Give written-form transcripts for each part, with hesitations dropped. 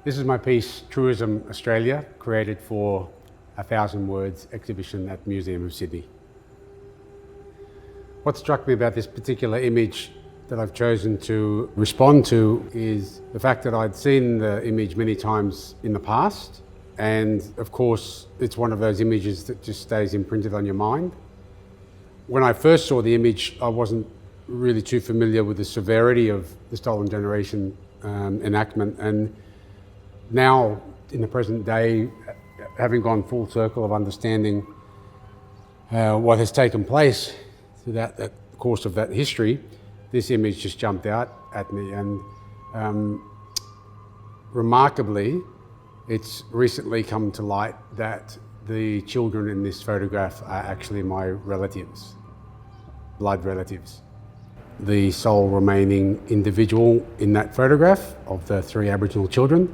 This is my piece, Truism Australia, created for a 1,000 Words exhibition at the Museum of Sydney. What struck me about this particular image that I've chosen to respond to is the fact that I'd seen the image many times in the past, and of course it's one of those images that just stays imprinted on your mind. When I first saw the image, I wasn't really too familiar with the severity of the Stolen Generation enactment, and now in the present day, having gone full circle of understanding what has taken place through the course of that history, this image just jumped out at me, and remarkably, it's recently come to light that the children in this photograph are actually my relatives, blood relatives. The sole remaining individual in that photograph of the 3 Aboriginal children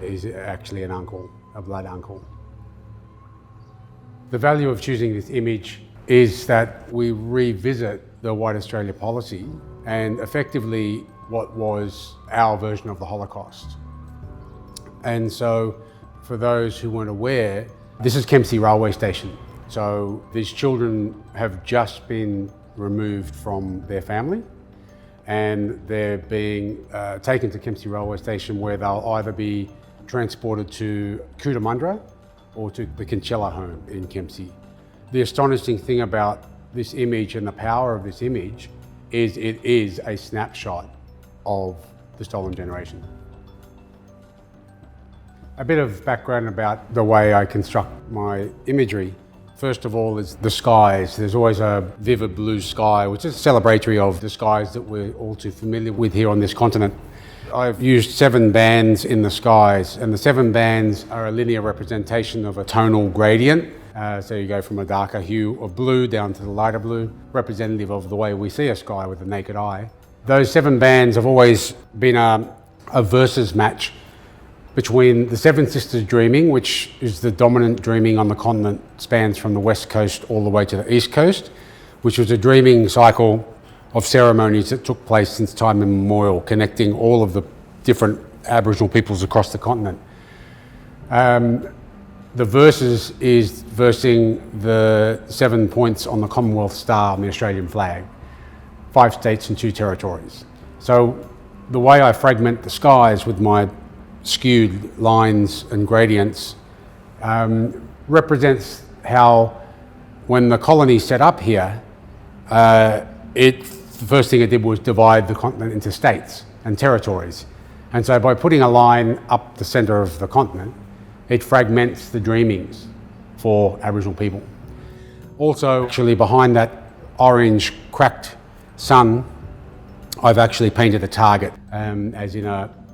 is actually an uncle, a blood uncle. The value of choosing this image is that we revisit the White Australia policy and effectively what was our version of the Holocaust. And so, for those who weren't aware, this is Kempsey Railway Station. So these children have just been removed from their family, and they're being taken to Kempsey Railway Station, where they'll either be transported to Cootamundra or to the Kinchela home in Kempsey. The astonishing thing about this image and the power of this image is it is a snapshot of the Stolen Generation. A bit of background about the way I construct my imagery. First of all is the skies. There's always a vivid blue sky, which is celebratory of the skies that we're all too familiar with here on this continent. I've used 7 bands in the skies, and the 7 bands are a linear representation of a tonal gradient. So you go from a darker hue of blue down to the lighter blue, representative of the way we see a sky with the naked eye. Those 7 bands have always been a versus match between the 7 Sisters Dreaming, which is the dominant dreaming on the continent, spans from the west coast all the way to the east coast, which was a dreaming cycle of ceremonies that took place since time immemorial, connecting all of the different Aboriginal peoples across the continent. The verses is versing the 7 points on the Commonwealth Star on the Australian flag, 5 states and 2 territories. So the way I fragment the skies with my skewed lines and gradients represents how, when the colony set up here, the first thing it did was divide the continent into states and territories. And so by putting a line up the centre of the continent, it fragments the dreamings for Aboriginal people. Also, actually behind that orange cracked sun, I've actually painted a target, as in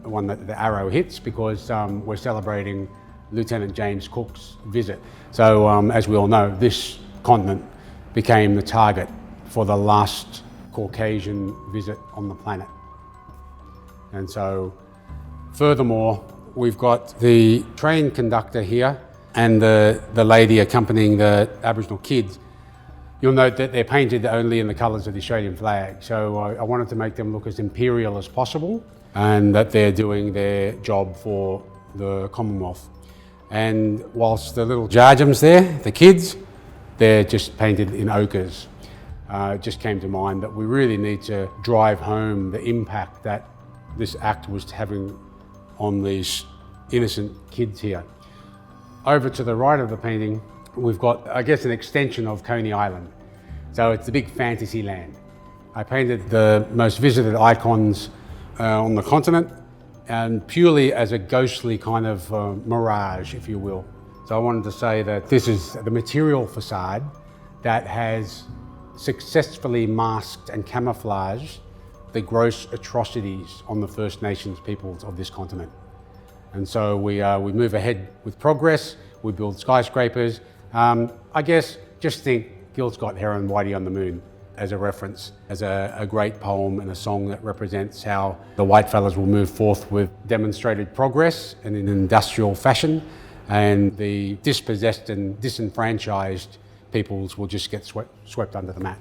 one that the arrow hits, because we're celebrating Lieutenant James Cook's visit. So as we all know, this continent became the target for the last Caucasian visit on the planet. And so, furthermore, we've got the train conductor here and the lady accompanying the Aboriginal kids. You'll note that they're painted only in the colours of the Australian flag. So I wanted to make them look as imperial as possible, and that they're doing their job for the Commonwealth. And whilst the little jarjums there, the kids, they're just painted in ochres. It just came to mind that we really need to drive home the impact that this act was having on these innocent kids here. Over to the right of the painting, we've got, I guess, an extension of Coney Island. So it's a big fantasy land. I painted the most visited icons on the continent, and purely as a ghostly kind of mirage, if you will. So I wanted to say that this is the material facade that has successfully masked and camouflaged the gross atrocities on the First Nations peoples of this continent. And so we move ahead with progress, we build skyscrapers. I guess just think Gil Scott Heron, Whitey on the Moon as a reference, as a great poem and a song that represents how the whitefellas will move forth with demonstrated progress and in an industrial fashion, and the dispossessed and disenfranchised peoples will just get swept under the mat.